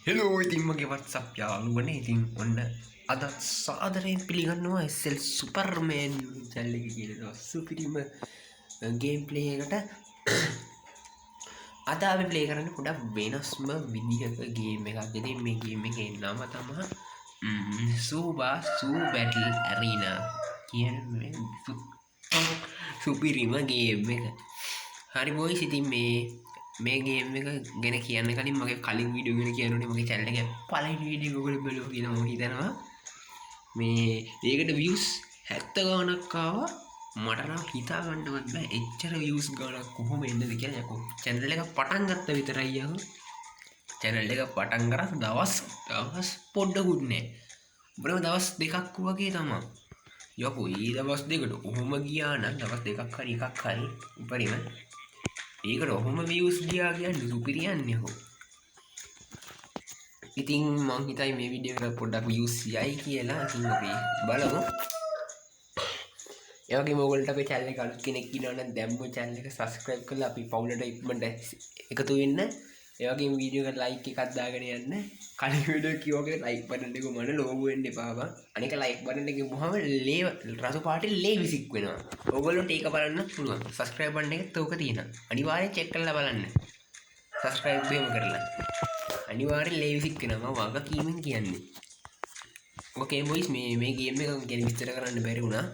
Hello ඉතින් මගේ WhatsApp යාළුවනේ ඉතින් ඔන්න අදත් සාදරයෙන් පිළිගන්නවා SL සුපර්මෑන් channel එකේ කියන සුපිරිම ගේම් ප්ලේ එකට අද අපි ප්ලේ කරන්නේ පොඩක් වෙනස්ම විදිහක ගේම් එකක්. ඉතින් මේ ගේම් එකේ නම තමයි සූ බැටල් ඇරීනා කියන මේ සුපිරිම ගේම් එක. හරි බොයිස් ඉතින් මේ ගේම් එක ගැන කියන්න කලින් මගේ කලින් වීඩියෝ ගැන කියන්න ඕනේ. මගේ channel එකේ පළවෙනි වීඩියෝ එක ඔයගොල්ලෝ බලුවා කියලා මම හිතනවා. මේ ඒකට views 70 ගාණක් ආවා. මට නම් හිතා ගන්නවත් බෑ එච්චර views ගාණක් කොහොම එන්නද කියලා. යකෝ channel එක පටන් ගත්ත විතරයි යකෝ. channel එක පටන් කරා දවස් පොඩ්ඩකුත් නෑ. උඹලම දවස් දෙකක් වගේ තමයි. යකෝ ඒ දවස් දෙකට කොහොම ගියා නම් දවස් දෙකක් හරි එකක් හරි උපරිම ඒකට ඔහොම views ගියා කියන්නේ සුපිරියන්නේ හො. ඉතින් මං හිතයි මේ වීඩියෝ එක පොඩ්ඩක් views යයි කියලා. ඉතින් අපි බලමු. ඒ වගේම ඔයගොල්ලන්ට අපේ channel එක අලුත් කෙනෙක් ඉන්නවා නම් දැම්ම channel එක subscribe කරලා අපි පවුලට ඉක්මනට එකතු වෙන්න. ඒ වගේම වීඩියෝ එකට like එකක් දාගෙන යන්න. කලින් වීඩියෝ කිව්වා like button එක මන ලෝගෝ වෙන්න එපා බං. අනික like button එකේ මොහම ලේ රතු පාටේ ලේ විසික් වෙනවා. ඔයගොල්ලන්ට ඒක බලන්න පුළුවන්. subscribe button එකේ තෝක තියෙනවා. අනිවාර්යෙන් check කරලා බලන්න. subscribe එහෙම කරලා. අනිවාර්යෙන් ලේ විසික් වෙනවා. මම වගකීමෙන් කියන්නේ. okay boys මේ game එක ගැන විස්තර කරන්න බැරි වුණා.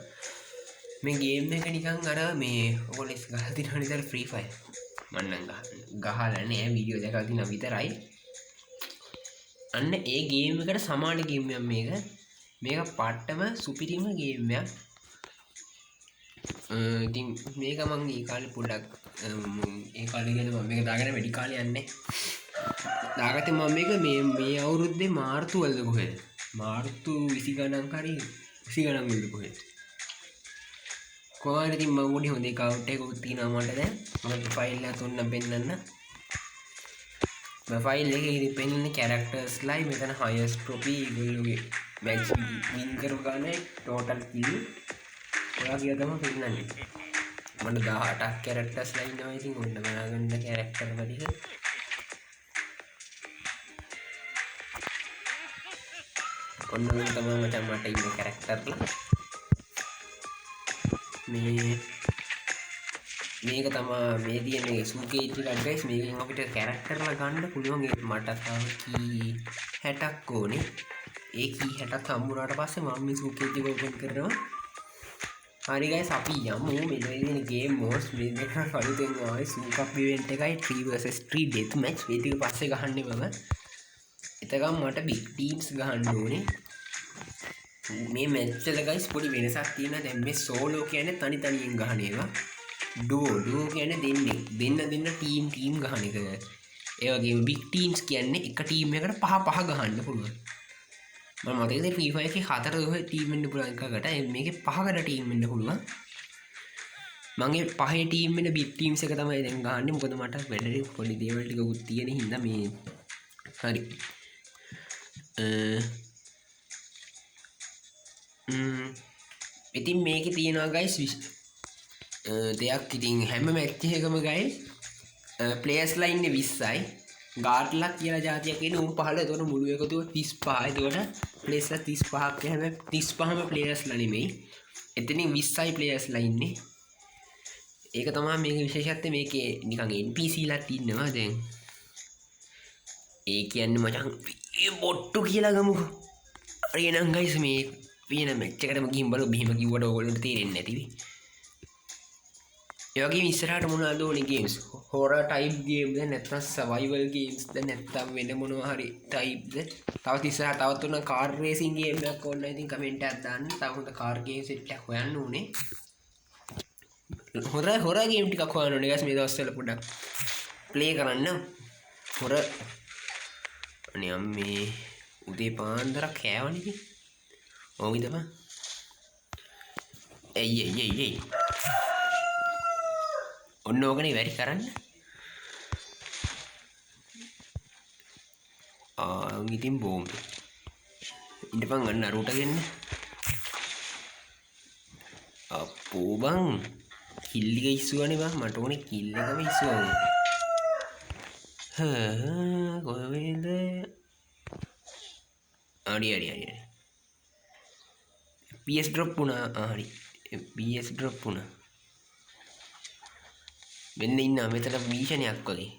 මේ ගේම් එක නිකන් අර මේ ඔයගොල්ලෝ ගහලා තියෙනවා නේද ෆ්‍රී ෆයර්. මම නම් ගහලා නෑ වීඩියෝ දැකලා තියෙනවා විතරයි. අන්න ඒ ගේම් එකට සමාන ගේම් එකක් මේක. මේක පට්ටම සුපිරිම ගේම් එකක්. ඉතින් මේක මම ඒ කාලේ පොඩ්ඩක් ඒ කාලේ ගැන මම මේක දාගෙන වැඩි කාලයක් යන්නේ. දාගත්තේ මම මේක මේ අවුරුද්දේ මාර්තු වලද කොහෙද? මාර්තු 20 ගණන් හරි 20 ගණන් වලද කොහෙද? කොහොමද ඉතින් මම උඩේ හොඳ account එකක් තියෙනවා මට දැන්. මම ෆයිල් එක තුන්න පෙන්නන්න. මම ෆයිල් එකේ ඉතින් පෙන්නන්නේ characters लाई මෙතන highest trophy ඒගොල්ලෝගේ match win කරව ගන්න total kill. ඔයා කියලා තමයි පෙන්නන්නේ. මට 18ක් characters ලා ඉන්නවා. ඉතින් ඔන්න බලාගන්න character වලින්. ඔන්න මම තමයි මට ඉන්න character ලා. මේක තමයි මේ තියෙන සූකේජ් එකක් ගයිස්. මේකෙන් අපිට කැරක්ටර්ලා ගන්න පුළුවන්. ඒක මට තව කී 60ක් ඕනේ. ඒ කී 60ක් හම්බුනාට පස්සේ මම මේ සූකේජ් එක ඕපන් කරනවා. හරි ගයිස් අපි යමු මෙන්න ගේම් මොඩ්ස් මේ දෙක අලුතෙන් ආවේ සූකප් ඉවෙන්ට් එකයි 3 vs 3 ඩෙත් මැච්. මේ ටික පස්සේ ගහන්නේ මම. එතකම් මට බිග් ටීම්ස් ගහන්න ඕනේ. මේ මැච් වල ගයිස් පොඩි වෙනසක් තියෙනවා. දැන් මේ සෝලෝ කියන්නේ තනි තනියෙන් ගහන ඒවා. ඩුවෝ කියන්නේ දෙන්න ටීම් ගහන එක. ඒ වගේම බිග් ටීම්ස් කියන්නේ එක ටීම් එකකට පහ ගහන්න පුළුවන්. මම මතකද ෆ්‍රී ෆයර් එකේ 4 ගහ ටීම් වෙන්න පුළුවන් එකකට. මේකේ 5කට ටීම් වෙන්න පුළුවන්. මගේ පහේ ටීම් වෙන බිග් ටීම්ස් එක තමයි දැන් ගහන්නේ. මොකද මට වැඩේ පොඩි දේවල් ටිකකුත් තියෙන හින්දා මේ හරි. ඉතින් මේකේ තියෙනවා ගයිස් දෙයක්. ඉතින් හැම මැච් එකකම ගයිස් ප්ලේයර්ස් ලා ඉන්නේ 20යි. ගාඩ්ලා කියලා જાතියක් ඉන්නේ උන් 15. ඒතකොට මුළු එකතුව 35. ඒතකොට ප්ලේයර්ස් ලා 35ක්. හැබැයි 35ම ප්ලේයර්ස් ලා නෙමෙයි. එතනින් 20යි ප්ලේයර්ස් ලා ඉන්නේ. ඒක තමයි මේකේ විශේෂත්වය. මේකේ නිකන් NPC ලාත් ඉන්නවා දැන්. ඒ කියන්නේ මචං මේ බොට්ටු කියලා ගමුකෝ. හරි එහෙනම් ගයිස් මේ වෙන මැච් එකටම ගිහින් බලමු. මෙහෙම කිව්වට ඔයගොල්ලන්ට තේරෙන්නේ නැතිවි. ඒ වගේම ඉස්සරහට මොනවද ඕනේ ගේම්ස්? හොරර් ටයිප් ගේම්ද නැත්නම් සර්වයිවල් ගේම්ස්ද නැත්නම් වෙන මොනවා හරි ටයිප්ද? තවත් ඉස්සරහට තවත් උන කාර් රේසින් ගේම් එකක් ඕන නම් ඉතින් කමෙන්ට් එකක් දාන්න. තව හොඳ කාර් ගේම් සෙට් එකක් හොයන්න ඕනේ. හොරර් ගේම් ටිකක් හොයන්න ඕනේ ගයිස් මේ දවස්වල පොඩ්ඩක් ප්ලේ කරන්න. හොරර් අනේ අම්මේ උදේ පාන්දර කෑවනේ ඉතින්. ඕක තමයි. එයි ඔන්න ඕකනේ වැඩි කරන්න. ඉතින් බෝම්බ ඉඳපන් ගන්න අරුට ගෙන්න. අපෝ බං කිල් එක ඉස්සුවනේ බං. මට ඕනේ කිල් එකම ඉස්සුවනේ. කොහෙද හරි PS drop වුණා හරි PS drop වුණා මෙන්න ඉන්නවා මෙතන මීෂණයක් වගේ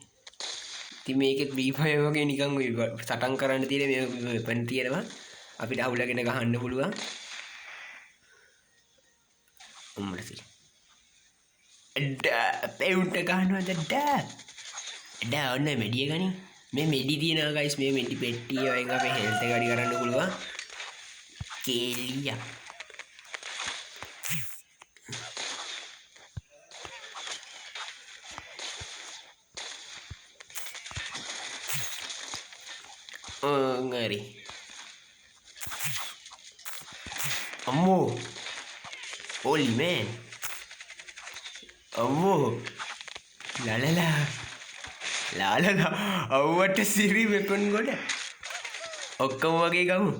ඉතින් මේකෙත් B5 වගේ නිකන් ඔය සටන් කරන්න තියෙන මේ වෙපන් තියෙනවා අපිට අහුලගෙන ගහන්න පුළුවන් උම්මරසි පෙවුන්ට ගහනවාද ඩා ඔන්න මෙඩිය ගනි මේ මෙඩි තියෙනවා ගයිස් මේ මෙඩි පෙට්ටිය වයින් අපේ හෙල්ත් එක වැඩි කරන්න පුළුවන් කෙලියා ngeri ammo holy man ammo lalala අව්වට සිරි වෙපන් ගොඩ ඔක්කොම වගේ ගමු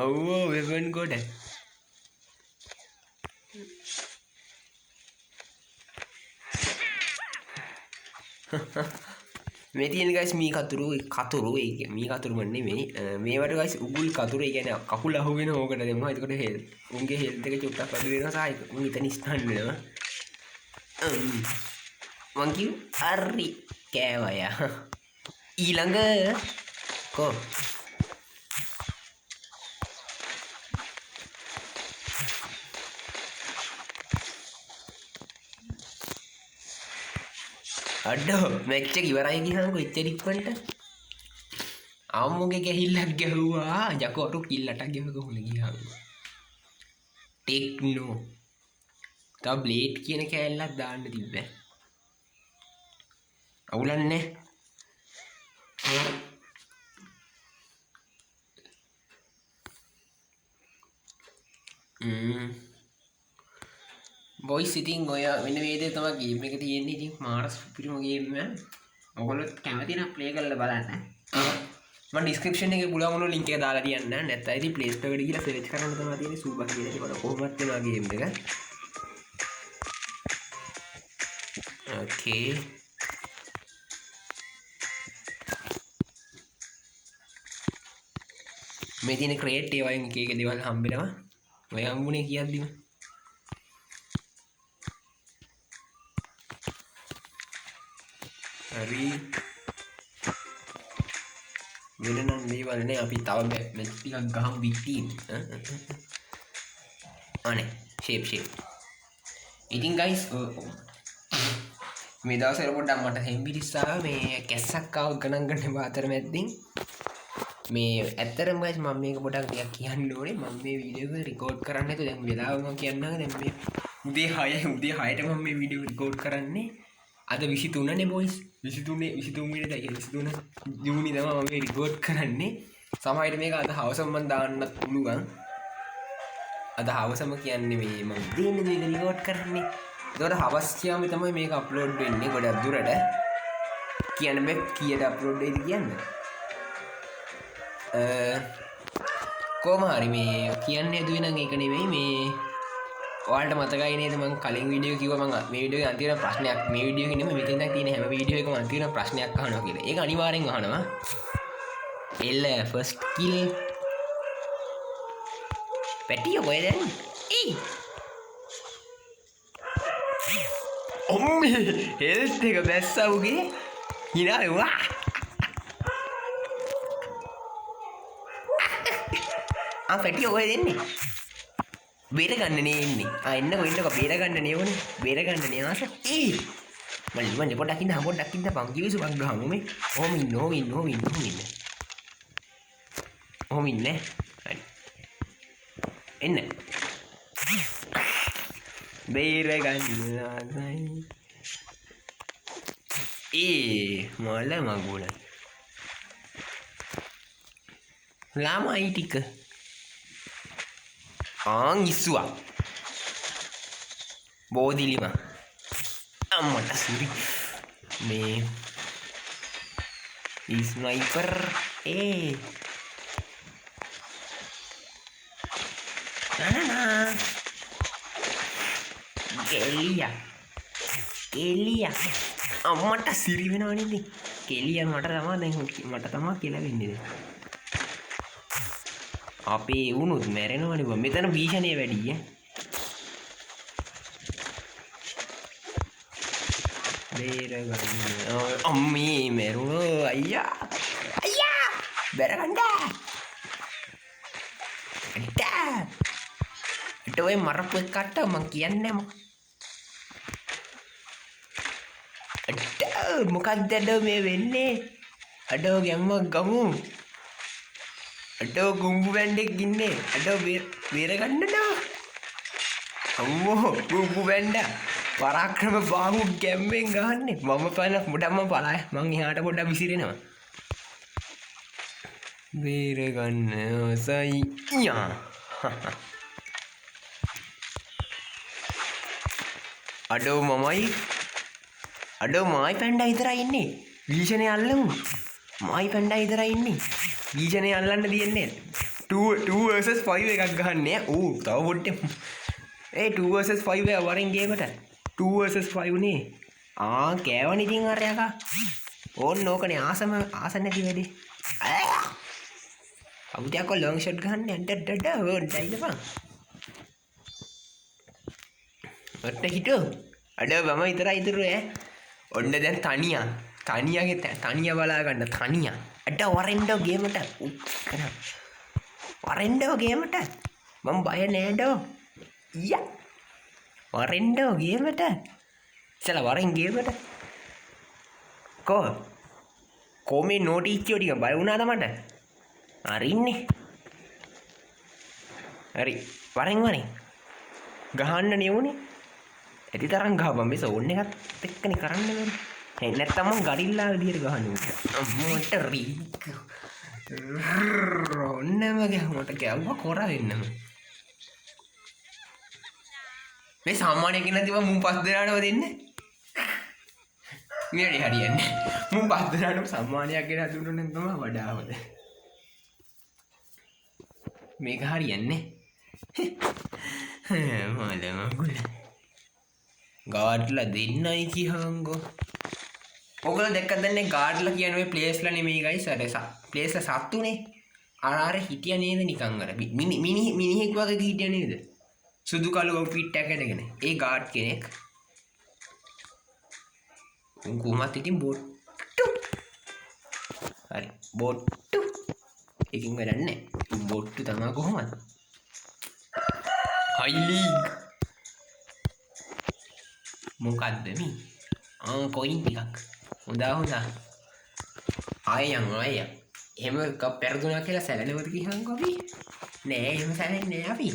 අව්වෝ වෙපන් ගොඩ මේ තියෙන ගයිස් මී කතුරු ඒ මී කතුරු මන්නේ මේවට ගයිස් උගුල් කතුරු ඒ කියන්නේ කකුල අහුවෙන ඕකට දෙනවා එතකොට උන්ගේ හෙල්ත් එක චුට්ටක් අඩු වෙනවා සායි උන් ඉතින් ස්ටන් වෙනවා මං කිව් හරි කෑවයා ඊළඟ කෝ අඩෝ මැච් එක ඉවරයි ගියාම කොච්චර ඉක්මනට ආම්මෝගේ ගැහිල්ලක් ගැහුවා යකෝ අර කිල්ලටක් ගැහුවා කොහොමද ගියාම ටෙක්නෝ තව බ්ලේඩ් කියන කෑල්ලක් දාන්න තිබ්බේ අවුලන්නේ බොයිස් ඉතින් ඔය වෙන වේදේ තමයි ගේම් එක තියෙන්නේ ඉතින් මාරස් පිරිම ගේම් එක ඔයගොල්ලෝ කැමති නම් ප්ලේ කරලා බලන්න මම ඩිස්ක්‍රිප්ෂන් එකේ පුළුවන් වුණු ලින්ක් එක දාලා තියන්න නැත්නම් ඉතින් ප්ලේ ස්ටෝර් එකට ගිහලා සර්ච් කරන්න තමයි තියෙන්නේ සූබා කියලා ඉතින් කොහොමවත් වෙනවා ගේම් එක ඕකේ මේ තියෙන ක්‍රේට් ඒ වයින් එක එක දේවල් හම්බෙනවා ඔය හම්බුනේ කියද්දිම හරි වෙන නම් මේවල් නේ අපි තව මැච් ටිකක් ගහමු බිග් ටීම් අනේ ෂේප් ඉතින් ගයිස් මේ දවස්වල පොඩ්ඩක් මට හෙම්බිරිස්සාව මේ කැස්සක් ආව ගණන් ගන්න බාතර මැද්දින් මේ ඇත්තටම ගයිස් මම මේක පොඩ්ඩක් ටිකක් කියන්න ඕනේ මම මේ වීඩියෝ එක රෙකෝඩ් කරන්න නැතුව දැන් වෙලාව මම කියන්නම් දැන් මේ උදේ 6ට මම මේ වීඩියෝ රෙකෝඩ් කරන්නේ අද 23 නේ බොයිස් 23 ජූනි තමයි මම මේ රෙකෝඩ් කරන්නේ සමහරවිට මේක අද හවසම මම දාන්නත් පුළුවන් අද හවසම කියන්නේ මේ මම දෙන්නේ මේක රෙකෝඩ් කරන්නේ ඒකට හවස් කියාම තමයි මේක අප්ලෝඩ් වෙන්නේ ගොඩක් දුරට කියන්න බෑ කීයට අප්ලෝඩ් වෙයිද කියන්නේ කොහොම හරි මේ කියන්න හදුවේ නම් ඒක නෙවෙයි මේ ඔයාලට මතකයි නේද මම කලින් වීඩියෝ කිව්වා මම මේ වීඩියෝ එකේ අන්තිම ප්‍රශ්නයක් මේ වීඩියෝ එකේ නෙමෙයි මෙතෙන් දැන් තියෙන හැම වීඩියෝ එකකම අන්තිම ප්‍රශ්නයක් අහනවා කියලා. ඒක අනිවාර්යෙන් අහනවා. එල්ල ෆස්ට් කිල් පැටියෝ කොහෙද යන්නේ? ඊ ඔම්මේ හෙල්ත් එක බැස්සා උගේ hina වෙවා. පැටියෝ කොහෙද එන්නේ? බේර ගන්න නේ ඉන්නේ. එන්නකෝ බේර ගන්න නේ ඕනේ. බේර ගන්න නේ ආස. මල්ලි පොඩ්ඩක් ඉන්න බං කිවිසු බං ගහමු මේ. ඕම ඉන්න. හරි. එන්න. බේර ගන්න ආසයි. මල මගුල. ළමයි ටික ඉස්සුවා බෝධිලිම අම්මට සිරි මේ ස්නයිපර් කෙලියා අම්මට සිරි වෙනවනේ කෙලියා මට තමා කියලා වෙන්නේ අපේ වුණුත් මැරෙනවනේ බං. මෙතන භීෂණය වැඩි ඈ. බේරගන්න. අම්මේ මැරුණෝ අයියා. අයියා! බැරගන්න. අට ඔය මරපු එකට මං කියන්නේ මොකක්ද අඩෝ මේ වෙන්නේ? අඩෝ ගැම්මක් ගමු. අඩෝ ගුම්බු බැන්ඩෙක් ඉන්නේ. අඩෝ බේරගන්නඩෝ. අම්මෝ ගුම්බු බැන්ඩා පරාක්‍රම බාහු ගැම්මෙන් ගහන්නේ. මම පල මුඩම්ම පලාය. මං එහාට පොඩ්ඩක් විසිරෙනවා. බේරගන්න සයියා. අඩෝ මමයි අඩෝ මායි පැන්ඩා විතරයි ඉන්නේ. භීෂණය අල්ලමු. මායි පැන්ඩා විතරයි ඉන්නේ. භීෂණය අල්ලන්න තියෙන්නේ 2 vs 5 එකක් ගහන්නේ. ඌ තව පොඩ්ඩක්. ඒ 2 vs 5 එක වරින් ගේමට 2 vs 5 නේ. කෑවනේ ඉතින් අර යකා. ඕන්න ඕකනේ ආසම ආස නැති වැඩි. අවුදයක් කො ලොං ෂොට් ගහන්න යන්න ඕන්නයිද බං. ඔන්න හිටු. අඩෝ මම විතරයි ඉතුරු ඈ. ඔන්න දැන් තනියාගේ තනියා බලා ගන්න තනියා. අඩ වරෙන්ඩෝ ගේමට වරෙන්ඩෝ ගේමට මම බය නෑඩෝ. යා වරෙන්ඩෝ ගේමට ඉස්සලා වරෙන් ගේමට කෝ මේ නෝටිච්චෝ ටික බය වුණාද මට? හරින්නේ. හරි වරෙන් ගහන්න නෙවුනේ. ඇති තරම් ගහපන් මේ සෝන් එකත් එක්කනේ කරන්න ඕනේ. නැත්තම් මං ගරිල්ලා විදියට ගහන්නේ. අම්මට රීක්. ඔන්නම ගහමට ගැව්වා කොර වෙන්නම. මේ සාමාන්‍ය කෙනා තිබ්බ මුන් පස් දෙනාටම දෙන්නේ. මේ හරියන්නේ. මුන් පස් දෙනාටම සම්මානයක් ගෙන දුන්නොත් නම් තමයි වඩා හොඳ. මේක හරියන්නේ. මලම ගුල. ගාඩ්ලා දෙන්නයි කියහන්ගෝ. ඔගොල්ලෝ දැක්කද දැන් ගාඩ්ලා කියන ඔය ප්ලේස්ලා නෙමෙයි ගයිස්. අර ප්ලේස්ලා සත්තුනේ. අර හිටියා නේද නිකන් අර මිනිහෙක් වගේ හිටියා නේද? සුදු කළු අවුට්ෆිට් එකක් ඇඳගෙන. ඒ ගාඩ් කෙනෙක්. උන් කොහමත් ඉතින් බොට්ටු. හරි බොට්ටු. එකකින් වැඩක් නැහැ. බොට්ටු තමයි කොහමද? හයිලීග්. මොකද්ද මේ? කොයින් ටිකක්. හොඳා. ආයයන්. එහෙම එකක් පෙරදුනා කියලා සැලෙනවද කියහන්කෝ අපි? නෑ එහෙම සැලෙන්නේ නෑ අපි.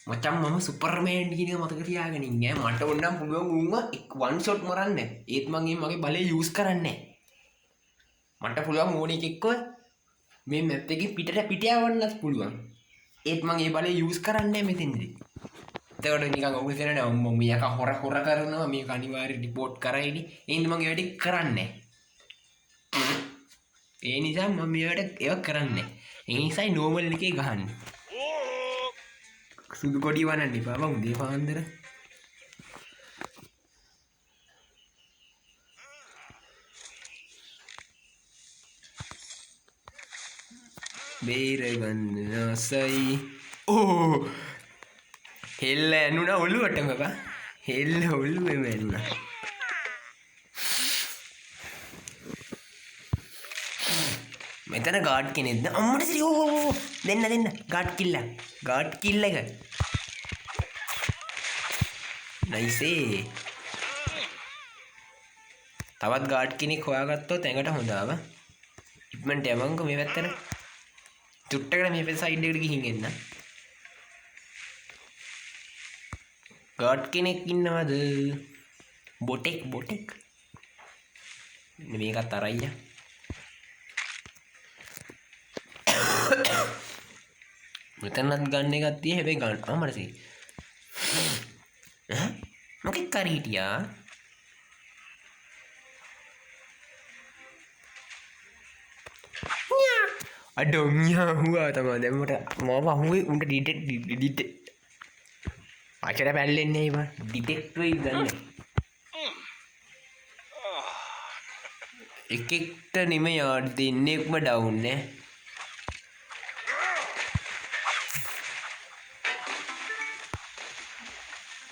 මචං මම සුපර්මෑන් කියන එක මතක තියාගෙන ඉන්නේ. මට ඕනම් පුළුවන් උන්ව වන් ෂොට් මරන්න. ඒත් මං මගේ බලය යූස් කරන්නේ නෑ. මට පුළුවන් ඕන එකෙක්ව මේ මැප් එකේ පිට යවන්නත් පුළුවන්. ඒත් මං ඒ බලය යූස් කරන්නේ නෑ මෙතෙන්දී. එතකොට නිකන් ඔබ හිතන්නේ මම මේක හොර කරනවා මේක අනිවාර්යයෙන් රිපෝට් කරයිනි. ඒ හින්දා මම ඒ වැඩේ කරන්නේ නෑ. ඒ නිසා මම මේ වැඩ ඒක කරන්නේ නෑ. ඒ නිසායි නෝමල් එකේ ගහන්නේ. සුදු කොඩි වනන්න එපා බං උදේ පාන්දර. බේරගන්න ආසයි. හෙල්ල ඇනුණා ඔළුවටම බං. හෙල්ල ඔළුවෙම ඇනුණා. මෙතන ගාඩ් කෙනෙක්ද? අම්මට සිරි දෙන්න ගාඩ් කිල්ල එක. නයිසේ. තවත් ගාඩ් කෙනෙක් හොයාගත්තොත් ඇඟට හොඳාව. ඉක්මනට යවන්කො මේ පැත්තට. චුට්ටකට මේ පැත්ත සයිඩ් එකට ගිහින් එන්න. ගාඩ් කෙනෙක් ඉන්නවද? බොටෙක්. මේකත් අරයියා. මෙතනත් ගන්න එකක් තියෙයි හැබැයි ගන්න අමරසි. මොකෙක් කරි හිටියා? අඩෝ මියා හුවා තමයි දැන් මට මම අහුවේ උන්ට ඩිටෙක්ට් අචර පැල්ලෙන්නේ නෑ බං. ඩිටෙක්ට් වෙයි ගන්න. එකෙක්ට නෙමෙයි දෙන්නෙක්ම ඩවුන් නේ.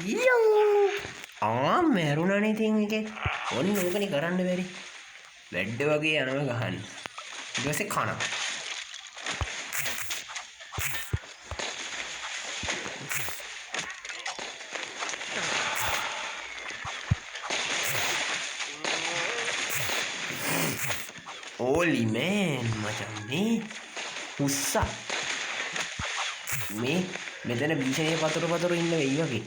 යෝ මැරුණනේ ඉතින් එකේ ඔන්න ඕකනේ කරන්න බැරි වැඩ වගේ යනවා ගහන්න ඊට පස්සේ කනවා ඕලි මෑන් මචං මේ උස්සා මේ මෙතන භීෂණයේ පතර ඉන්න වෙයි වගේ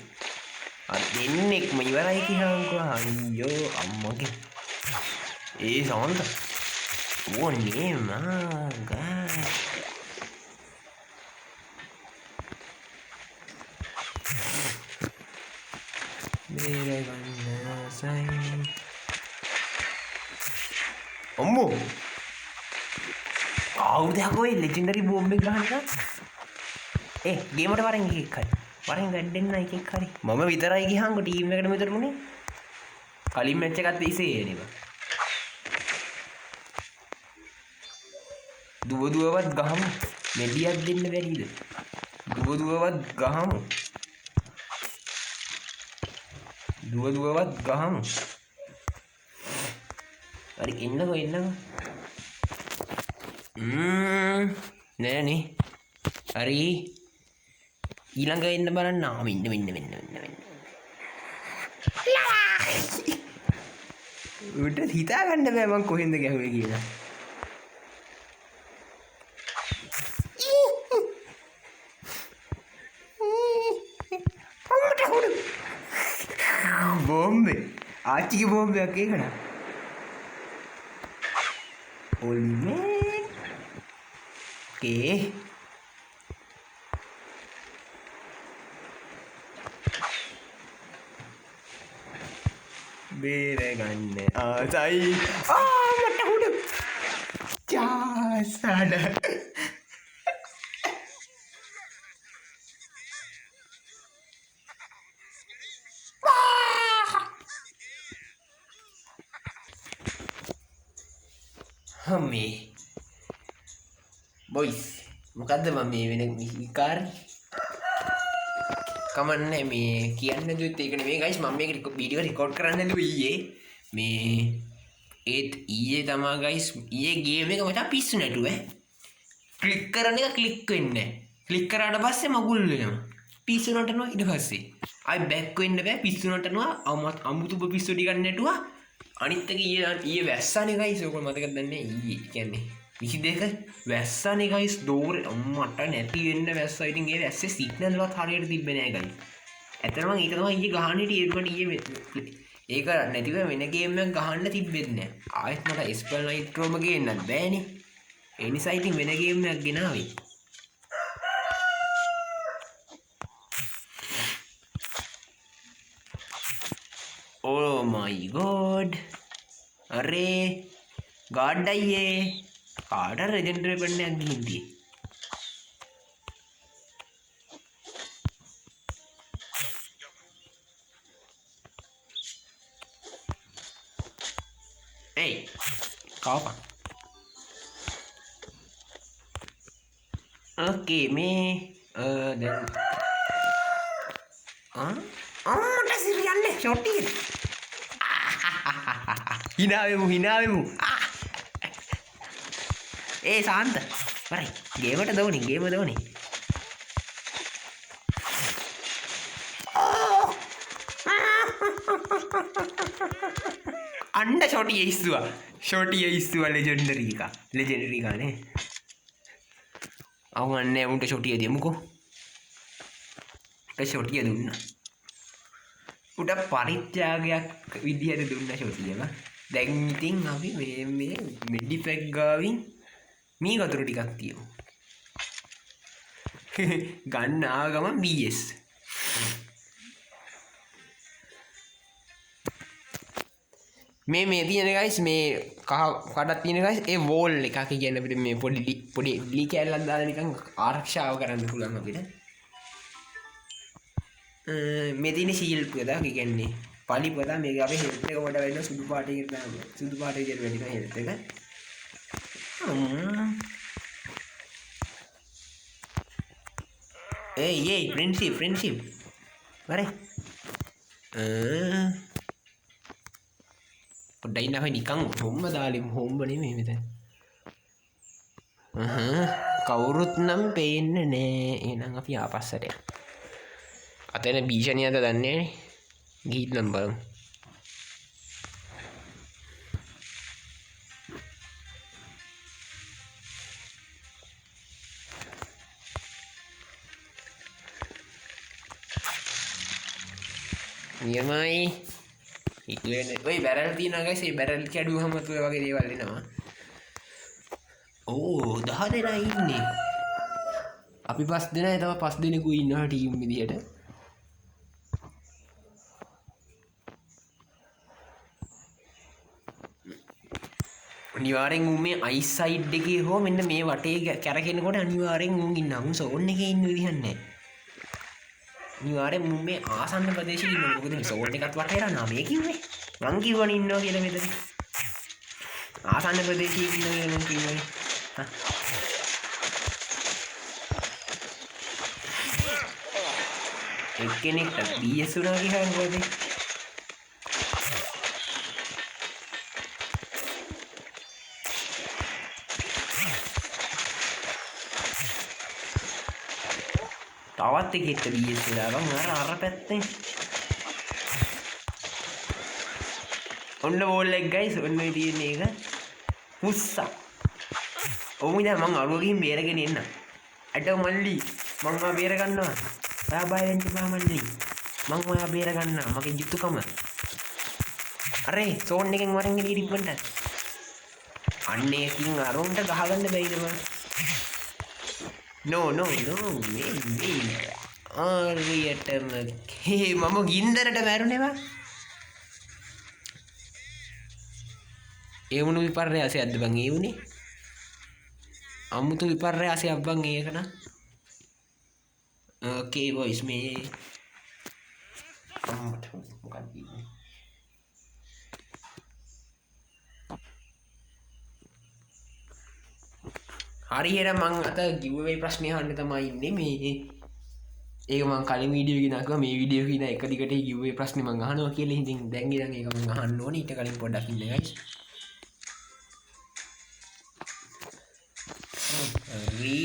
දෙන්නෙක්ම ඉවරයි කියහන්කෝ අයියෝ අම්මගේ ඒ සමන්ත ඕනේ මාගා බේරගන්න සයි අම්මෝ කවුදක් ඔය ලෙජෙන්ඩරි බෝම්බ් එක ගහන්න ගේමට වරෙන් එකක් හරි වරෙන් ගඩ්ඩෙන්න එකක් හරි මම විතරයි ගිහංකො ටීම් එකට මෙතරුණේ කලින් මැච් එකත් ඉසේ එනවා දුවදුවවත් ගහමු මෙඩියක් දෙන්න බැරිද දුවදුවවත් ගහමු දුවදුවවත් ගහමු හරි එන්නකෝ නෑනේ හරි ඊළඟ එන්න බලන්න මෙන්න උට හිතා ගන්න බෑ මං කොහෙන්ද ගැහුවේ කියලා බෝම්බේ ආච්චිගේ බෝම්බයක් ඒකන ඔලිමේ කේ බේරගන්න ආසයි මට හුඩු චාසඩ හම්මේ බොයිස් මොකද්ද මම මේ වෙන විකාරී කමන්නේ මේ කියන්න දුත් ඒක නෙමෙයි ගයිස් මම මේක වීඩියෝ රෙකෝඩ් කරන්න ඇදුව ඊයේ මේ ඒත් ඊයේ තමා ගයිස් ඊයේ ගේම් එක මචං පිස්සු නැටුව ක්ලික් කරන එක ක්ලික් වෙන්නේ ක්ලික් කරාට පස්සේ මගුල් වෙනවා පිස්සු නටනවා ඊට පස්සේ ආයි බෑක් වෙන්න බෑ පිස්සු නටනවා අමුතුම පිස්සු ටිකක් නැටුවා අනිත් එක ඊයේ වැස්සනේ ගයිස් ඔයගොල්ලෝ මතකද දන්නේ ඊයේ කියන්නේ 22 වැස්සනේ ගයිස් දෝරේ මට නැති වෙන්න වැස්සා ඉතින් ඒ වැස්සේ සිග්නල් එකවත් හරියට තිබ්බේ නෑ ගයිස් ඇත්තටම ඒක තමයි ඊයේ ගහන්න හිටියේ ඒකට ඒක නැතිව වෙන ගේම් එකක් ගහන්න තිබ්බෙත් නෑ ආයෙත් මට ස්පෙල් නයිට්‍රෝම ගේන්නත් බෑනේ ඒ නිසා ඉතින් වෙන ගේම් එකක් ගෙනාවේ Oh my god. අරේ ගාඩ් අයියේ කාට ලෙජෙන්ඩරි වෙන්නයක් ගිහින් තියෙන්නේ Hey, kapan? Oke, dan udah sirian deh, shorty. Hinaawemu. Santa. Mari, game daw ni. Anda shorty istuwa legendary kaane awanne unta shorty demuko uta shorty dunna uta parityaagayak vidiyata dunna shorty එක දැන් ඉතින් අපි මේ මෙඩිෆෙක් ගාවින් මේ වතුර ටිකක් තියමු ගන්න ආගම BS මේ තියෙන ගයිස් මේ කහ කඩක් තියෙන ගයිස් ඒ වෝල් එකක් කියන්නේ අපිට මේ පොඩි ලී කැල්ලක් දාලා නිකන් ආරක්ෂාව කරන්න පුළුවන් අපිට මේ තියෙන ෂීල්ඩ් එක කියන්නේ පලි පොත මේක අපේ හෙල්ත් එක කොට වෙන්න සුදු පාටයකට දානවා සුදු පාටේ විදියට වැඩිනවා හෙල්ත් එක ඒ ප්‍රින්සිප් වරේ පොඩ්ඩක් ඉන්න අපි නිකන් හොම්බ දාලිමු. හොම්බ නෙමෙයි මෙතන. කවුරුත් නම් පේන්නේ නෑ. එහෙනම් අපි ආපස්සට යමු. අතන භීෂණියද දන්නේ නෑනේ. ගිහින් බලමු. නියමයි. හිතුවේ ඔය බැරල් තියෙනවා ගයිස්. ඒ බැරල් කැඩුවම ඔය වගේ දේවල් එනවා. ඕ 10 දෙනා ඉන්නේ. අපි 5 දෙනා තව 5 දෙනෙකු ඉන්නවා ටීම් විදියට. අනිවාර්යෙන් උන් මේ අයිස් සයිඩ් එකේ හෝ මෙන්න මේ වටේ කැරකෙනකොට අනිවාර්යෙන් උන් ඉන්නවා. උන් සෝන් එකේ ඉන්න විදිහක් නැහැ. අනිවාර්යෙන් උන් මේ ආසන්න ප්‍රදේශයේ ඉන්නවා. මොකද මේ සෝන් එකත් වටේලා නා මේ කිව්වේ. මං කිව්වනේ ඉන්නවා කියලා මෙතන. ආසන්න ප්‍රදේශයේ ඉන්නවා කියලා මං කිව්වනේ. එක්කෙනෙක්ට BS උනා කියලා මොකද? තවත් එකෙක්ට BS වෙලා ගමු අර පැත්තෙන්. ඔන්න වෝල් එක ගයිස්. ඔන්න මේ තියෙන එක. පුස්සා. ඔමු දැන් මං අරුව ගිහින් බේරගෙන එන්න. අට මල්ලි මං ඔයා බේර ගන්නවා. ඔයා බය වෙන්න එපා මල්ලි. මං ඔයා බේර ගන්නවා. මගේ යුතුයකම. අරේ සෝන් එකෙන් වරෙන් එළියට ඉක්මනට. අන්න ඒකින් අරුන්ට ගහගන්න බැයිද මං? No මේ ආරියටම මම ගින්දරට මැරුණේවා. ඒ වුණු විපර්යාසයක්ද බං ඒ වුණේ? අමුතු විපර්යාසයක් බං ඒක න. ඕකේ බොයිස් මේ අම්මට මොකක්ද කියන්නේ? හරියට මං අත ගිව්වේ ප්‍රශ්නේ අහන්න තමයි ඉන්නේ මේ. ඒක මං කලින් වීඩියෝ එකේ නාකුවා මේ වීඩියෝ එකේ ඉඳන් එක දිගට ගිව්වේ ප්‍රශ්නේ මං අහනවා කියලා. ඉතින් දැන් ඉතින් ඒක මං අහන්න ඕනේ. ඊට කලින් පොඩ්ඩක් ඉන්න ගයිස්. හරි.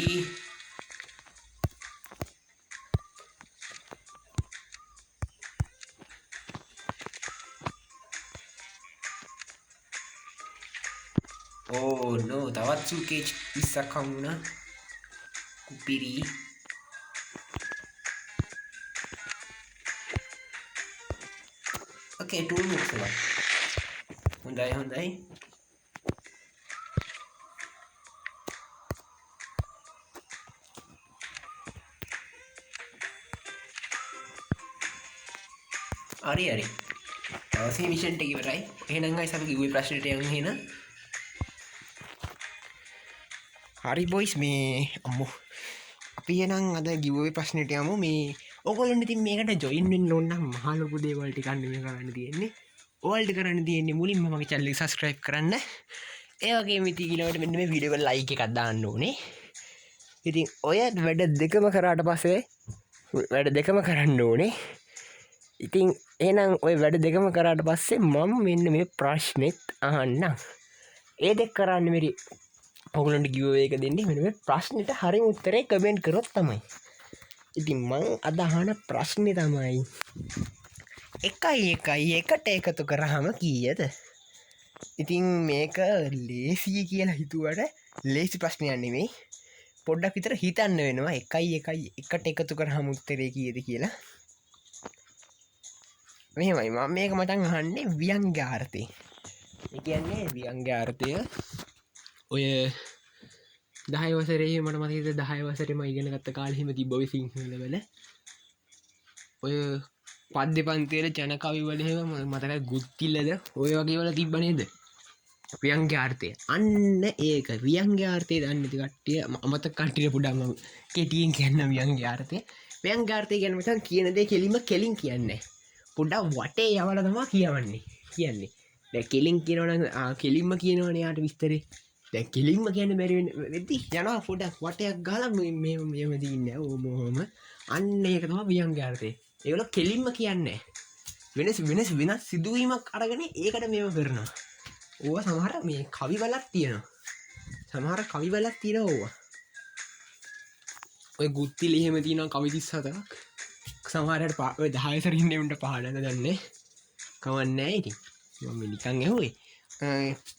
Oh no, තවත් සූකේජ් 20ක් හම්බුණා. කුපිරි. Okay, tool box එක. හොඳයි. හරි. තවසේ මිෂන් එක ඉවරයි. එහෙනම් guys අපි ගිව්වේ ප්‍රශ්නෙට යමු එහෙනම්. හරි බොයිස් මේ අම්මෝ අපි එහෙනම් අද ගිව්වේ ප්‍රශ්නෙට යමු. මේ ඔයගොල්ලෝ ඉතින් මේකට ජොයින් වෙන්න ඕන නම් මහා ලොකු දේවල් ටිකක් නෙමෙයි කරන්න තියෙන්නේ. ඔයාලට කරන්න තියෙන්නේ මුලින්ම මගේ channel එක subscribe කරන්න. ඒ වගේම ඉතින් ඊළඟට මෙන්න මේ වීඩියෝ එකට like එකක් දාන්න ඕනේ. ඉතින් ඔය වැඩ දෙකම කරාට පස්සේ වැඩ දෙකම කරන්න ඕනේ. ඉතින් එහෙනම් ඔය වැඩ දෙකම කරාට පස්සේ මම මෙන්න මේ ප්‍රශ්නෙත් අහන්නම්. ඒ දෙක කරන්න මෙරි ඔයගොල්ලන්ට giveaway එක දෙන්නේ මෙන්න මේ ප්‍රශ්නෙට හරිම උත්තරේ කමෙන්ට් කරොත් තමයි. ඉතින් මං අද අහන ප්‍රශ්නේ තමයි 1 එකතු කරාම කීයද? ඉතින් මේක ලේසි කියලා හිතුවට ලේසි ප්‍රශ්නයක් නෙමෙයි. පොඩ්ඩක් විතර හිතන්න වෙනවා 1 එකතු කරාම උත්තරේ කීයද කියලා. මෙහෙමයි මම මේක මටන් අහන්නේ ව්‍යංගාර්ථේ. ඒ කියන්නේ ව්‍යංගාර්ථය ඔය 10 වසරේ මට මතකද 10 වසරේම ඉගෙන ගත්ත කාලේ හිම තිබ්බ ඔය සිංහල වල ඔය පද්‍ය පන්තිවල ජන කවි වල එහෙම මතකයි ගුත්තිලද ඔය වගේ වල තිබ්බ නේද ව්‍යංගාර්ථය. අන්න ඒක ව්‍යංගාර්ථය දන්නේ නැති කට්ටිය අමතක කට්ටිය පොඩ්ඩක් මම කෙටියෙන් කියන්න ව්‍යංගාර්ථය. ව්‍යංගාර්ථය කියන්නේ මචං කියන දේ කෙලින් කියන්නේ. පොඩ්ඩක් වටේ යවලා තමයි කියන්නේ. දැන් කෙලින් කියනවනම් කෙලින්ම කියනවනේ යාට විස්තරේ. දැන් කෙලින්ම කියන්න බැරි වෙද්දි යනවා පොඩ්ඩක් වටයක් ගහලා මෙහෙම දින්නේ ඕමම. අන්න ඒක තමයි ව්‍යංගාර්ථය. ඒගොල්ලෝ කෙලින්ම කියන්නේ. වෙනස් සිදුවීමක් අරගෙන ඒකට මේම කරනවා. ඕව සමහර මේ කවි වලක් තියෙනවා. සමහර කවි වලක් තියෙනවා ඕවා. ඔය ගුත්තිල එහෙම තියෙනවා කවි 37ක්. සමහරට ඔය 10 සරින් නෙමුන්ට පහදන්න දන්නේ. කවන්නේ නැහැ ඉතින්. මම නිකන් ඇහුවේ.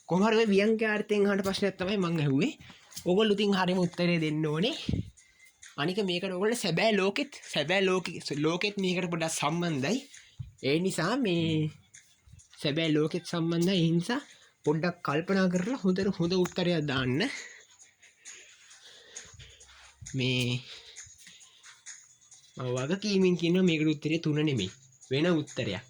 කොහොම හරි වියංකාර්ථයෙන් අහන ප්‍රශ්නයක් තමයි මම ඇහුවේ. ඕගොල්ලෝ ඉතින් හරියම උත්තරේ දෙන්න ඕනේ. අනික මේකට ඔයගොල්ලෝ සැබෑ ලෝකෙත් මේකට පොඩ්ඩක් සම්බන්ධයි. ඒ නිසා මේ සැබෑ ලෝකෙත් සම්බන්ධයි. ඒ නිසා පොඩ්ඩක් කල්පනා කරලා හොඳ උත්තරයක් දාන්න. මේ මම වගකීමෙන් කියනවා මේකට උත්තරේ 3 නෙමෙයි. වෙන උත්තරයක්.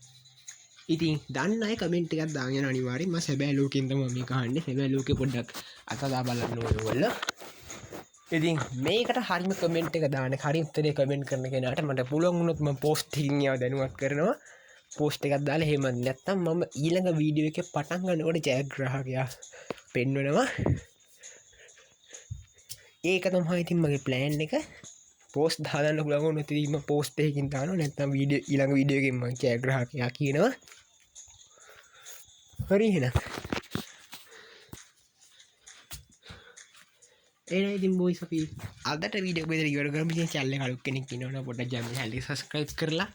ඉතින් දන්න අය කමෙන්ට් එකක් දාගෙන අනිවාර්යෙන් මම සැබෑ ලෝකෙන් තමයි මේක අහන්නේ. සැබෑ ලෝකේ පොඩ්ඩක් අතදා බලන්න ඕනේ ඔයගොල්ලෝ. ඉතින් මේකට හරිම කමෙන්ට් එක දාන්න. හරි උත්තරේ කමෙන්ට් කරන කෙනාට මට පුළුවන් වුණොත් මම පෝස්ට් එකකින් ඒවා දැනුවත් කරනවා. පෝස්ට් එකක් දාලා එහෙම නැත්නම් මම ඊළඟ වීඩියෝ එකේ පටන් ගන්නකොට ජයග්‍රාහකයා පෙන්වනවා. ඒක තමයි ඉතින් මගේ ප්ලෑන් එක. පෝස්ට් දාන්න පුළුවන් වුණොත් ඉතින් මම පෝස්ට් එකකින් දානවා. නැත්නම් ඊළඟ වීඩියෝ එකෙන් මම ජයග්‍රාහකයා කියනවා. හරි එහෙනම්. එහෙනම් ඉතින් බොයිස් අපි අදට වීඩියෝ එක මෙතන ඉවර කරමු. ඉතින් channel එක අලුත් කෙනෙක් ඉන්නවනම් පොඩ්ඩක් channel එක subscribe කරලා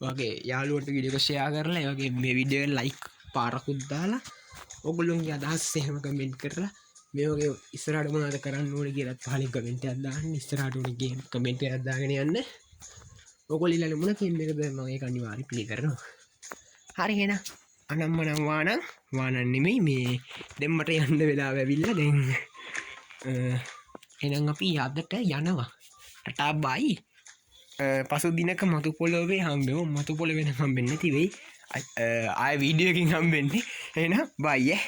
ඔයගේ යාළුවන්ට වීඩියෝ එක share කරලා ඒ වගේ මේ වීඩියෝ එක like පාරකුත් දාලා ඔයගොල්ලෝගේ අදහස් එහෙම කමෙන්ට් කරලා මේ වගේ ඉස්සරහට මොනවද කරන්න ඕනේ කියලා පහලින් කමෙන්ට් එකක් දාන්න. ඉස්සරහට උනේ ගේම් කමෙන්ට් එකක් දාගෙන යන්න. ඔයගොල්ලෝ ඊළඟ මොන කියන එකද මම ඒක අනිවාර්යෙන් ප්ලේ කරනවා. හරි එහෙනම් අනම්මනම් වානන් නෙමෙයි මේ දෙම්මට යන්න වෙලාව ඇවිල්ලා දැන් එහෙනම් අපි අදට යනවා. ටටා බයි. පසු දිනක මතු පොළොවේ හම්බෙමු. මතු පොළොවේ නම් හම්බෙන්නේ නැති වෙයි. ආය වීඩියෝ එකකින් හම්බෙන්නේ. එහෙනම් බයි